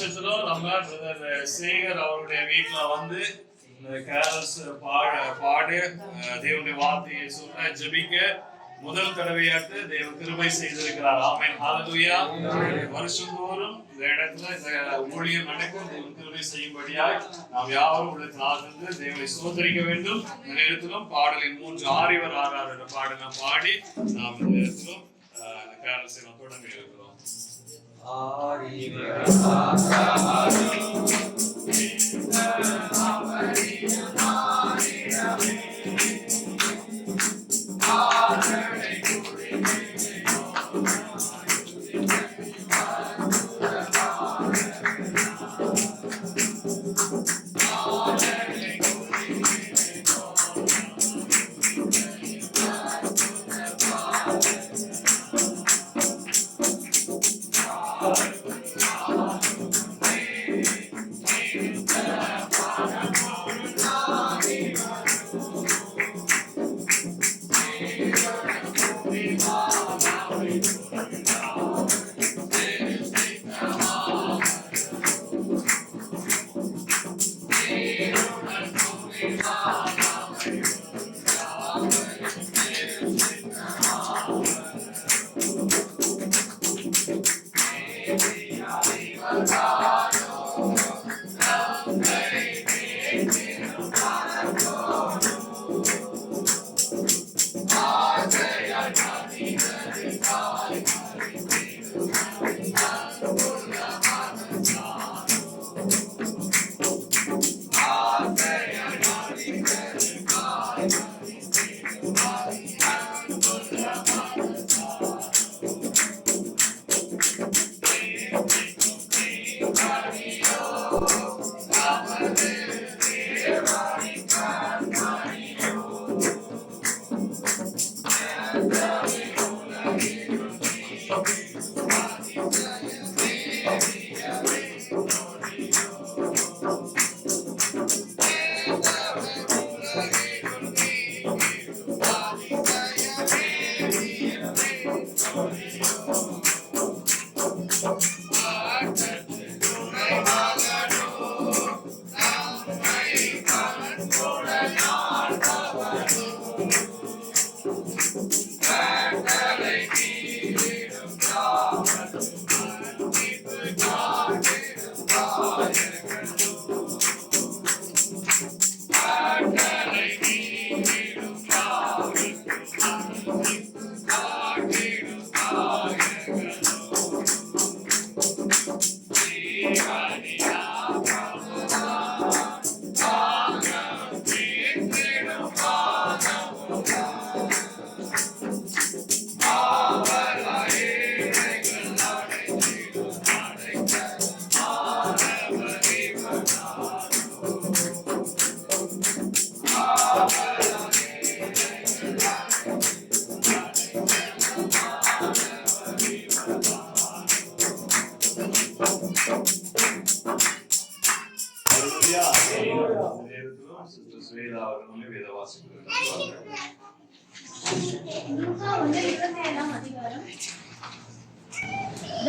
வருஷத்திலும் நம்ம சேகர் அவருடைய வீட்டுல வந்து கேரல்ஸ் பாடு தேவனுடைய வார்த்தையை சொல்ல ஜெபிக்க முதல் தடவையாட்டு தேவன் கிருபை செய்திருக்கிறார். ஆமென், ஹல்லேலூயா. வருஷந்தோறும் இந்த இடத்துல இந்த ஊழியம் நடக்கும் தேவன் கிருபை செய்யும்படியாய் நாம் யாவரும் உள்ளத்திலிருந்து தேவனை ஸ்தோத்திரிக்க வேண்டும். இந்த நேரத்திலும் பாடலின் 3 ஆரிவர் 6 பாடு நாம் பாடி நாம் இந்த நேரத்திலும் கேரல்ஸை நாம் தொடங்க இருக்கிறோம்.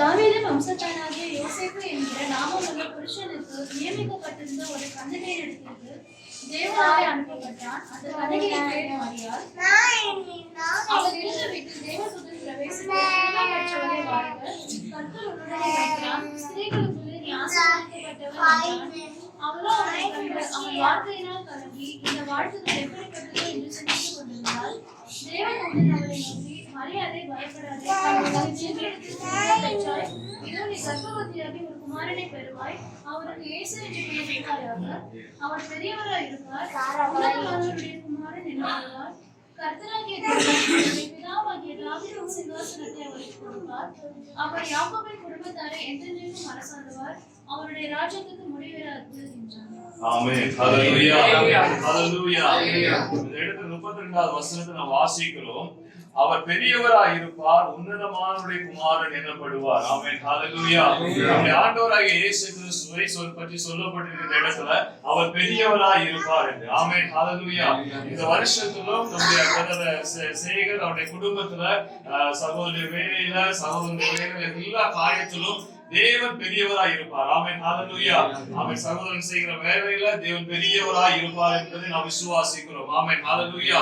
தாவீதின் வம்சத்தானாகிய யோசேப்பு என்கிற நாமமுள்ள புருஷனுக்கு நியமிக்கப்பட்டிருந்த ஒரு கன்னிகையிடத்திற்கு தேவனாலே அனுப்பப்பட்டான். அந்த கன்னிகையின் பேர் மரியாள். அவள் இருந்த வீட்டில் தேவதூதன் பிரவேசித்து பெற்றவளே வாழ்க, கர்த்தர் உன்னுடனே இருக்கிறார், ஸ்திரீகளுக்குள்ளே நீ ஆசீர்வதிக்கப்பட்டவள் என்றான். அவளோ அவனை கண்டு அவன் வார்த்தையினால் கலங்கி இந்த வாழ்த்துக்கள் எப்படிப்பட்டது என்று சிந்தித்துக் கொண்டிருந்தாள். தேவதூதன் அவளை நோக்கி, மரியாதை பயப்படாதே, பெற்றாய், இதோ நீ கர்ப்பவதியாகி ஒரு குமாரனை பெறுவாய், அவருக்கு இயேசு என்று பெயரிடுவாயாக. அவர் பெரியவராய் இருப்பார், உன்னதமானவருடைய குமாரன் எனப்படுவார். கர்த்தராகிய பிதாவாகிய தாவீதின் சிங்காசனத்தை அவருக்கு கொடுப்பார். அவர் யாக்கோபின் குடும்பத்தாரை என்றென்றைக்கும் அரசாளுவார், அவருடைய ராஜ்யத்துக்கு முடிவிராது என்றார். ஆமென், ஹல்லேலூயா, ஹல்லேலூயா. இந்த இடத்துல 32வது வசனத்தை நாம் வாசிக்கிறோம். அவர் பெரியவராய் இருப்பார், உன்னதமானவருடைய குமாரன் எனப்படுவார். ஆமென், ஹல்லேலூயா. நம்முடைய ஆண்டவராகிய இயேசு கிறிஸ்துவை பற்றி சொல்லப்பட்டிருக்கிற இடத்துல அவர் பெரியவராய் இருப்பார் என்று. ஆமென், ஹல்லேலூயா. இந்த வருஷத்திலும் நம்முடைய சேகர் அவருடைய குடும்பத்துல சகோதரி வேலையில எல்லா காரியத்திலும் தேவன் பெரியவராய் இருப்பார். ஆமென், ஹalleluya. ஆமென். சகோதரன் செய்கிற வேலையில தேவன் பெரியவராய் இருப்பார் என்பதை நாம் விசுவாசிக்கிறோம். ஆமென், ஹalleluya.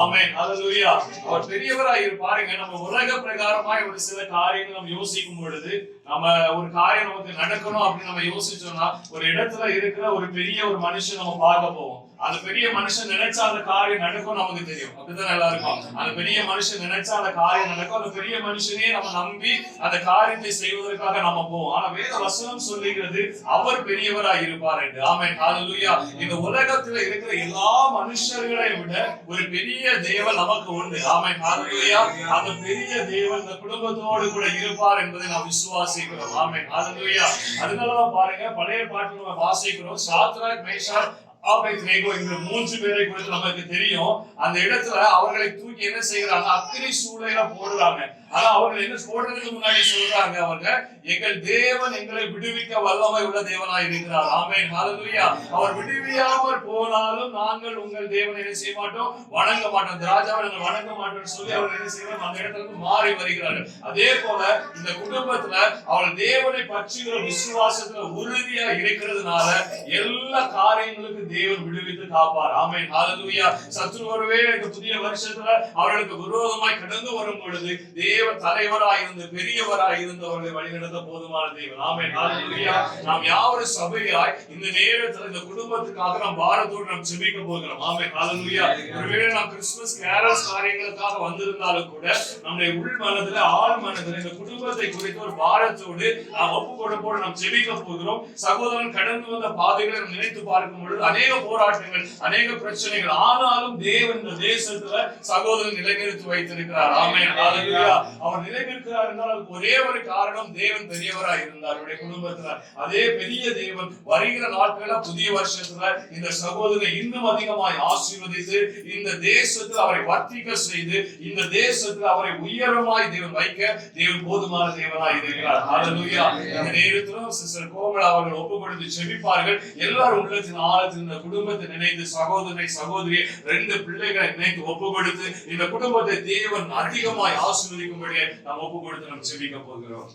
ஆமென், ஹalleluya. அவர் பெரியவராய் இருப்பாருங்க. நம்ம உலக பிரகாரமாய் ஒரு சில காரியங்கள் நம்ம யோசிக்கும் பொழுது, நம்ம ஒரு காரியம் நமக்கு நடக்கணும் அப்படின்னு நம்ம யோசிச்சோம்னா, ஒரு இடத்துல இருக்கிற ஒரு பெரிய ஒரு மனுஷன் நம்ம பார்க்க போவோம். அந்த பெரிய மனுஷன் நினைச்சா அந்த காரியம் நடக்கும் நமக்கு தெரியும். அப்படிதான் எல்லாருக்கும் அந்த பெரிய மனுஷன் நினைச்சா அந்த காரியம் நடக்கும். அந்த பெரிய மனுஷனே நம்ம நம்பி அந்த காரியத்தை செய்வதற்காக நம்ம போவோம். ஆனா வேத வசனம் சொல்லுகிறது அவர் பெரியவராய் இருப்பார் என்று. ஆமென், ஹalleluya. இந்த உலகத்துல இருக்கிற எல்லா மனுஷர்களை விட ஒரு பெரிய தேவன் நமக்கு உண்டு. ஆமென், ஹalleluya. அந்த பெரிய தேவன் இந்த குடும்பத்தோடு கூட இருப்பார் என்பதை நாம் விசுவாசிக்கிறோம். ஆமென், ஹalleluya. அதனாலதான் பாருங்க, பழைய பாட்டில் நம்ம வாசிக்கிறோம், சாத்ராக், மேஷாக், ஆபேத்நேகோ என்ற 3 பேரை குறித்து நமக்கு தெரியும். அந்த இடத்துல அவர்களை தூக்கி என்ன செய்யறாங்க, அக்கினி சூளையில போடுறாங்க. ஆனா அவர்கள் என்ன போடுறதுக்கு முன்னாடி சொல்றாங்க, அவங்க எங்கள் தேவன் எங்களை விடுவிக்க வல்லமை உள்ள தேவனாய் இருக்கிறார். ஆமென், ஹalleluya. அவர் விடுவியாமல் போனாலும் நாங்கள் உங்கள் தேவனை என்ன செய்ய மாட்டோம், வணங்க மாட்டோம். இந்த ராஜாவை நாங்கள் வணங்க மாட்டோம் சொல்லி அவர்கள் என்ன செய்யறாங்க, அந்த இடத்துல இருந்து மாறி வருகிறார்கள். அதே போல இந்த குடும்பத்துல அவர்கள் தேவனை பற்றிய விசுவாசத்துல உறுதியா இருக்கிறதுனால எல்லா காரியங்களுக்கும் தேவன் விடுவித்து காப்பார். ஆமென், ஹalleluya. சத்துரு ஒருவேளை இந்த புதிய வருஷத்துல அவர்களுக்கு விரோதமாய் கடந்து வரும் பொழுது தேவன் தலைவராய் இருந்து பெரியவராய் இருந்து அவர்களை வழிநடத்த போதுமான தேவன். ஆமென், ஹalleluya. நாம் யாவரும் சபையாய் இந்த நேரத்துல இந்த குடும்பத்துக்காக நாம் பாரத்தோடு நாம் ஜெபிக்க போகிறோம். ஆமென், ஹalleluya. ஒருவேளை நாம் கிறிஸ்துமஸ் கேரல்ஸ் காரியங்களுக்காக வந்திருந்தாலும் கூட நம்முடைய உள் மனதுல ஆழ் மனதுல இந்த குடும்பத்தை குறித்து ஒரு பாரத்தோடு நாம் ஒப்பு கொடுப்போடு நாம் ஜெபிக்க போகிறோம். சகோதரன் கடந்து வந்த பாதைகளை நாம் நினைத்து பார்க்கும் பொழுது அநேக போராட்டங்கள், அநேக பிரச்சனைகள், ஆனாலும் தேவன் இந்த தேசத்துல சகோதரன் நிலைநிறுத்தி வைத்திருக்கிறார். ஆமென், ஹalleluya. அவர் நிலைநிற்கிறார் என்றால் அதுக்கு ஒரே ஒரு காரணம், தேவன் பெரியவராய் இருந்தார் அவருடைய குடும்பத்துல. அதே பெரிய தேவன் வருகிற நாட்கள புதிய வருஷத்துல இந்த சகோதரனை இன்னும் அதிகமாய் ஆசீர்வதித்து இந்த தேசத்தில் அவரை வர்த்திக்க செய்து இந்த தேசத்தில் அவரை உயரமாய் தேவன் வைக்க தேவன் போதுமான தேவனாய் இருக்கிறார். ஹalleluya. இந்த நேரத்திலும் சிஸ்டர் கோமலா அவர்கள் ஒப்பு கொடுத்து ஜெபிப்பார்கள். எல்லாரும் உள்ளத்தின் ஆழத்தில் இந்த குடும்பத்தை நினைத்து சகோதரனை சகோதரி 2 பிள்ளைகளை நினைத்து ஒப்பு கொடுத்து இந்த குடும்பத்தை தேவன் அதிகமாய் ஆசீர்வதிக்கும்படியே நாம் ஒப்பு கொடுத்து நாம் ஜெபிக்க போகிறோம்.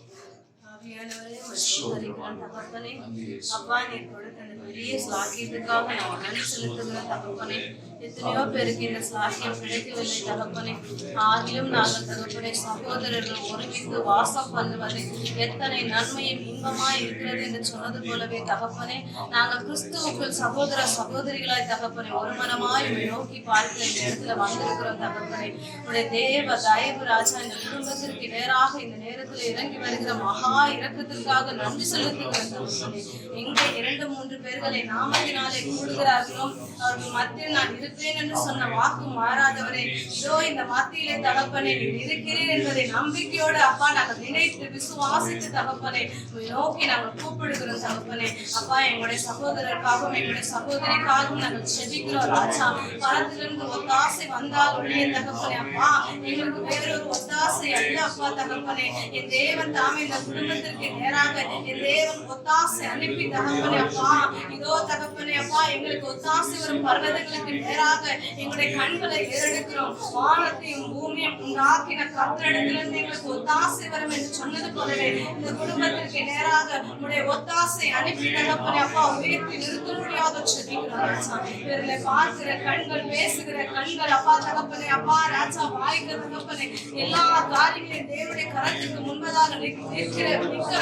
அப்பா, நீ கொடுத்த அந்த பெரிய ஸ்லாக்கியத்துக்காக நான் நன்றி செலுத்துகிற தகப்பனே. எத்தனையோ பேருக்கு இந்த ஸ்லாக்கியம் கிடைக்கவில்லை தகப்பனே. ஆகிலும் நாங்கள் தகப்பனை சகோதரர்கள் ஒருமித்து வாசம் பண்ணுவது எத்தனை நன்மையும் இன்பமாய் இருக்கிறது என்று சொன்னது போலவே தகப்பனே, நாங்கள் கிறிஸ்துவுக்குள் சகோதர சகோதரிகளாய் தகப்பனை ஒரு மனமாய் நோக்கி பார்க்கிற இந்த இடத்துல வந்திருக்கிறோம் தகப்பனை. உடைய தேவ தயவு ராஜா இந்த குடும்பத்திற்கு நேராக இந்த நேரத்தில் இறங்கி வருகிற மகா இரக்கத்திற்காக நன்றி செலுத்துகிறோம் தகப்பனே. எங்கே 2-3 பேர்களை நாமத்தினாலே கூடுகிறார்களோ அவர்கள் மத்தியில் நான் இருப்பேன் என்று சொன்ன வாக்கு மாறாதவரே, இதோ இந்த மத்தியிலே தகப்பனே நீ இருக்கிறீர் என்பதை நம்பிக்கையோடு அப்பா நாங்கள் நினைத்து விசுவாசித்து தகப்பனை நோக்கி நாங்கள் கூப்பிடுகிறோம் தகப்பனே. அப்பா, எங்களுடைய சகோதரருக்காகவும் எங்களுடைய சகோதரிக்காகவும் நாங்கள் செபிக்கிறோம் ராஜா. பரத்திலிருந்து ஒத்தாசை வந்தால் ஒழிய தகப்பனே அப்பா எங்களுக்கு வேறொரு ஒத்தாசை அல்ல அப்பா தகப்பனே. என் தேவன் தாமே இந்த குடும்பத்திற்கு நேராக என் தேவன் ஒத்தாசை அனுப்பி தகப்பனே அப்பா, இதோ தகப்பனே அப்பா எங்களுக்கு ஒத்தாசை வரும் பர்வதங்களுக்கு நேராக எங்களுடைய கண்களை ஏறெடுக்கிறோம். வானத்தையும் பூமியும் உண்டாக்கின கர்த்தரிடத்திலிருந்து எங்களுக்கு ஒத்தாசை வரும் என்று சொன்னது போலவே இந்த குடும்பத்திற்கு நேராக உங்களுடைய ஒத்தாசை அனுப்பி தகப்பனே அப்பா உயர்த்தி நிறுத்த முடியாத செபிக்கிறோம் ராஜா. இவர்களை பார்க்கிற கண்கள், பேசுகிற கண்கள் அப்பா தகப்பனே அப்பா ராஜா வாய்க்கிற தகப்பனே எல்லா காரியங்களையும் தேவனுடைய கரத்துக்கு முன்பதாக நிற்க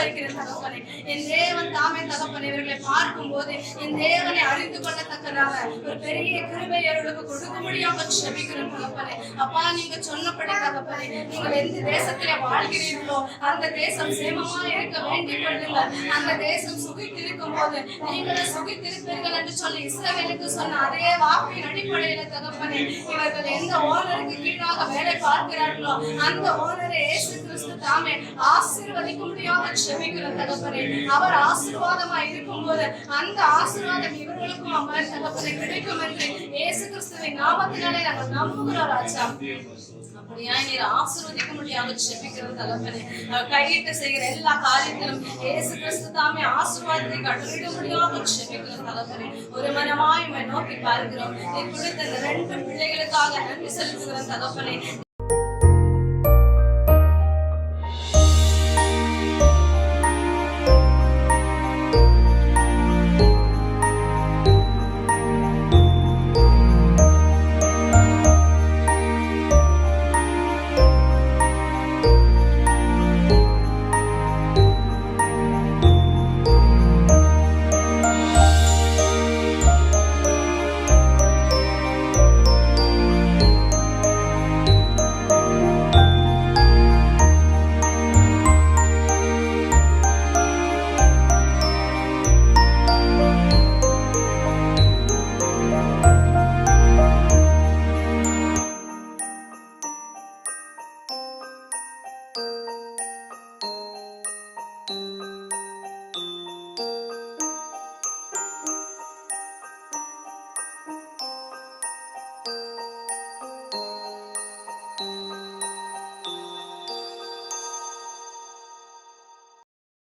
வைக்கிற தகப்பனே. என் தேவன் தாமே தகப்பனே இவர்களை பார்க்கும் போது என் தேவனை அறிந்து கொள்ளத்தக்கதாக ஒரு பெரிய கிருபை அவர்களுக்கு கொடுக்க முடியாம செபிக்கிறோம் தகப்பனே. அப்பா, நீங்க சொன்னபடி தகப்பனே நீங்கள் எந்த தேசத்திலே வாழ்கிறீர்களோ அந்த தேசம் சேமமா இருக்க வேண்டிக் கொள்ளுங்கள். அந்த தேசம் சுகித்திருக்கும் போது நீங்களும் சுகித்திருப்பீர்கள் என்று சொல்லி இஸ்ரவேலுக்கு சொன்ன அதே வாக்கின் அடிப்படையில தகப்பனே இவர்கள் எந்த ஓனருக்கு கீழாக வேலை பார்க்கிறார்களோ அந்த ஓனரை இயேசு கிறிஸ்து தாமே ஆசீர்வதிக்க முடியாம செபிக்கிறோம் தகப்பனே. அவர் ஆசீர்வாதமா இருக்கும் போது அந்த ஆசீர்வாதம் இவர்களுக்கும் அமர் தகப்பனை கிடைக்கும் என்று இயேசு கிறிஸ்துவின் நாமத்தினாலே நாங்கள் நம்புகிறோம் ராஜா. அப்படியாய் நீர் ஆசீர்வதிக்க முடியாம செபிக்கிறோம் தகப்பனே. கையிட்டு செய்கிற எல்லா காரியத்திலும் இயேசு கிறிஸ்து தாமே ஆசீர்வாதத்தை கட்டளையிட முடியாம செபிக்கிறோம் தகப்பனே. ஒரு மனமாய் நோக்கி பார்க்கிறோம். நீர் கொடுத்த 2 பிள்ளைகளுக்காக நன்றி செலுத்துகிறோம் தகப்பனே.